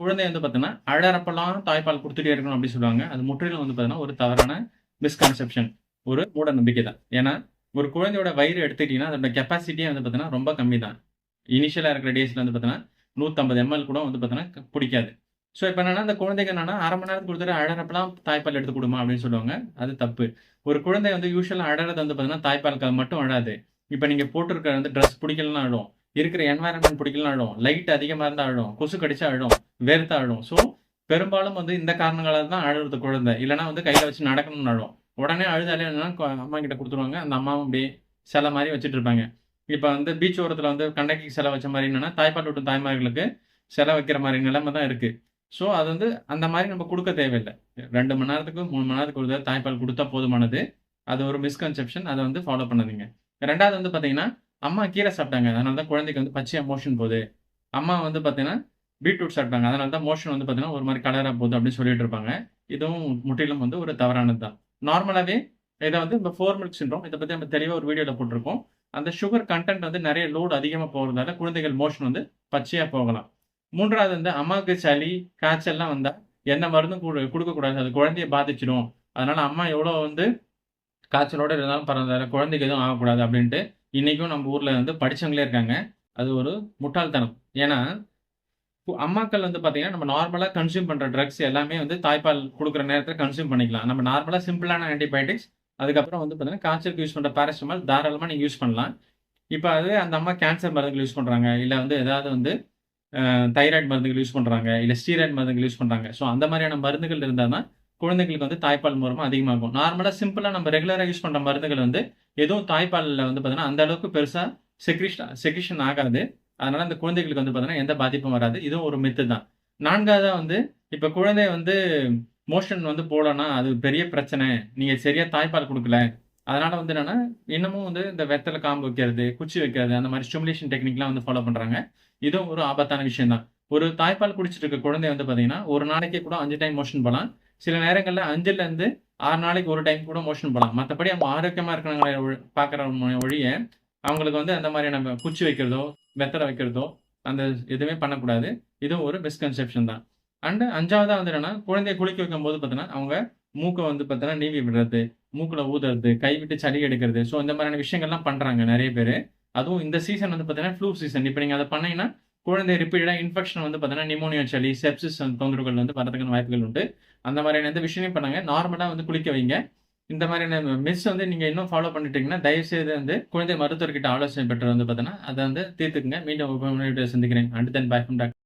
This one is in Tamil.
குழந்தை வந்து பார்த்தீங்கன்னா, அழறப்பலாம் தாய்ப்பால் குடுத்துட்டே இருக்கணும் அப்டி சொல்லுவாங்க. அது முற்றிலும் வந்து பார்த்தீங்கன்னா, ஒரு தவறான மிஸ்கன்செப்ஷன். ஒரு மூட நம்பிக்கை தான். ஏன்னா, ஒரு குழந்தையோட வயிறு எடுத்துக்கிட்டீங்கன்னா, அதோட கெப்பாசிட்டியே வந்து பார்த்தீங்கன்னா, ரொம்ப கம்மி தான். இனிஷியலா இருக்கிற டேஸ்ல வந்து பார்த்தீங்கன்னா, 150 எம்எல் கூட வந்து பார்த்தீங்கன்னா, புடிக்காது. ஸோ, இப்ப என்னன்னா, அந்த குழந்தைக்கு என்னன்னா, 1/2 மணி நேரத்துக்கு ஒரு தடவ அழறப்பலாம் தாய்ப்பால் எடுத்து குடுமா அப்டின்னு சொல்லுவாங்க. அது தப்பு. ஒரு குழந்தை வந்து யூசுவலா அழறது வந்து பார்த்தீங்கன்னா, தாய்ப்பாலுக்காக மட்டும் அழாது. இப்ப நீங்க போட்டிருக்க வந்து ட்ரெஸ் புடிக்கலன்னா அழும். இருக்கிற என்வைரன்மென்ட் பிடிக்கலனா அழும். லைட் அதிகமா இருந்தா அழும். கொசு கடிச்சா அழும். வேர்த்தா அழும். ஸோ, பெரும்பாலும் வந்து இந்த காரணங்களால தான் அழுவுறது குழந்தை. இல்லன்னா வந்து கையில வச்சு நடக்கணும்னு அழும். உடனே அழுதாலே என்னன்னா, அம்மா கிட்ட குடுத்துருவாங்க. அந்த அம்மாவும் அப்படியே சிலை மாரி வச்சுட்டு இருப்பாங்க. இப்ப வந்து பீச் ஓரத்துல வந்து கண்ணகிக்கு சிலை வச்ச மாரி என்னன்னா, தாய்ப்பால் ஊட்டும் தாய்மார்களுக்கு சிலை வைக்கிற மாரி நிலைமை தான் இருக்கு. ஸோ, அது வந்து அந்த மாரி நம்ம குடுக்க தேவையில்ல. 2 மணி நேரத்துக்கு, 3 மணி நேரத்துக்கு ஒரு தடவ தாய்ப்பால் குடுத்தா போதுமானது. அது ஒரு மிஸ்கன்செப்ஷன். அத வந்து ஃபாலோ பண்ணாதீங்க. 2வது வந்து பார்த்தீங்கன்னா, அம்மா கீரை சாப்பிட்டாங்க. அதனால தான் குழந்தைக்கு வந்து பச்சையா மோஷன் போது. அம்மா வந்து பார்த்தீங்கன்னா, பீட்ரூட் சாப்பிட்டாங்க. அதனால தான் மோஷன் வந்து பார்த்தீங்கன்னா, ஒரு மாரி கலரா போகுது அப்படின்னு சொல்லிட்டு இருப்பாங்க. இதுவும் முற்றிலும் வந்து ஒரு தவறானது தான். நார்மலாவே இத வந்து இந்த 4 மில்க் சிண்ட்ரோம் இத பத்தி நம்ம தெளிவா ஒரு வீடியோல போட்டிருக்கோம். அந்த சுகர் கன்டென்ட் வந்து நெறைய லோட் அதிகமா போறதால குழந்தைகள் மோஷன் வந்து பச்சையா போகலாம். 3வது வந்து அம்மாவுக்கு சளி, காய்ச்சல்லாம் வந்தா எந்த மருந்தும் குடுக்கக்கூடாது. அது குழந்தைய பாதிச்சிடும். அதனால அம்மா எவ்வளோ வந்து காய்ச்சலோட இருந்தாலும் பரவால்ல. குழந்தைக்கு எதுவும் ஆகக்கூடாது அப்டின்ட்டு, இன்னைக்கும் நம்ம ஊர்ல வந்து படிச்சவங்களே இருக்காங்க. அது ஒரு முட்டாள்தனம். ஏன்னா, அம்மாக்கள் வந்து பார்த்தீங்கன்னா, நம்ம நார்மலா கன்சியூம் பண்ற ட்ரக்ஸ் எல்லாமே வந்து தாய்ப்பால் குடுக்குற நேரத்தில கன்சியூம் பண்ணிக்கலாம். நம்ம நார்மலா சிம்பிளான ஆன்டிபயோட்டிக்ஸ், அதுக்கப்புறம் வந்து பார்த்தீங்கன்னா, காய்ச்சலுக்கு யூஸ் பண்ற பாராசிட்டமால் தாராளமா நீங்க யூஸ் பண்ணலாம். இப்ப அதுவே அந்த அம்மா கேன்சர் மருந்துகள் யூஸ் பண்றாங்க. இல்ல வந்து ஏதாவது வந்து தைராய்டு மருந்துகள் யூஸ் பண்றாங்க. இல்ல ஸ்டீராய்டு மருந்துகள் யூஸ் பண்றாங்க. ஸோ அந்த மாரியான மருந்துகள் இருந்தா தான், குழந்தைகளுக்கு வந்து தாய்ப்பால் மூலமா அதிகமாகும். நார்மலா சிம்பிளா நம்ம ரெகுலரா யூஸ் பண்ற மருந்துகள் வந்து, எதுவும் தாய்ப்பால்ல வந்து பார்த்தீங்கன்னா, அந்த அளவுக்கு பெருசா செக்ரீஷன் ஆகாது. அதனால அந்த குழந்தைகளுக்கு வந்து பார்த்தீங்கன்னா, எந்த பாதிப்பும் வராது. இதுவும் ஒரு மித்து தான். 4வதா வந்து, இப்ப குழந்தை வந்து மோஷன் வந்து போலன்னா, அது பெரிய பிரச்சனை. நீங்க சரியா தாய்ப்பால் குடுக்கல. அதனால வந்து என்னன்னா, இன்னமும் வந்து இந்த வெத்தல காம்பு வைக்கிறது, குச்சி வைக்கிறது, அந்த மாரி ஸ்டிமுலேஷன் டெக்னிக்லாம் வந்து ஃபாலோ பண்றாங்க. இதுவும் ஒரு ஆபத்தான விஷயம் தான். ஒரு தாய்ப்பால் குடிச்சிட்டு இருக்க குழந்தை வந்து பார்த்தீங்கன்னா, ஒரு நாளைக்கே கூட 5 டைம் மோஷன் போலாம். சில நேரங்கள்ல 5லேருந்து 6 நாளைக்கு 1 டைம் கூட மோஷன் போலாம். மத்தபடி அவங்க ஆரோக்கியமா இருக்கிறவங்கள பார்க்குற ஒழிய, அவங்களுக்கு வந்து அந்த மாரியான குச்சி வைக்கிறதோ, வெத்தல வைக்கிறதோ, அந்த எதுவுமே பண்ணக்கூடாது. இதுவும் ஒரு மிஸ்கன்செப்ஷன் தான். அண்ட் 5வதா வந்து என்னன்னா, குழந்தைய குளிக்க வைக்கும்போது பார்த்தீங்கன்னா, அவங்க மூக்க வந்து பார்த்தீங்கன்னா நீவி விடுறது, மூக்குல ஊதுறது, கை விட்டு சளி எடுக்கிறது. ஸோ இந்த மாரியான விஷயங்கள்லாம் பண்றாங்க நெறைய பேரு. அதுவும் இந்த சீசன் வந்து பார்த்தீங்கன்னா, ஃப்ளூ சீசன். இப்ப நீங்க அத பண்ணீங்கன்னா, குழந்தை ரிப்பீட்டடா இன்ஃபெக்ஷன் வந்து பார்த்தீங்கன்னா, நிமோனியா சளி, செப்சிஸ் தொந்தரவுகள் வந்து வரதுக்கான வாய்ப்புகள் உண்டு. அந்த மாரியான எந்த விஷயமும் பண்ணாங்க. நார்மலா வந்து குளிக்க வைங்க. இந்த மாரியான மிஸ் வந்து நீங்க இன்னும் ஃபாலோ பண்ணிட்டீங்கன்னா, தயவுசெய்து வந்து குழந்தை மருத்துவர்கிட்ட ஆலோசனை பெற்று வந்து பார்த்தீங்கன்னா, அத வந்து தீர்த்துக்குங்க. மீண்டும் ஒரு சந்திக்கிறேன். Until then bye from doctor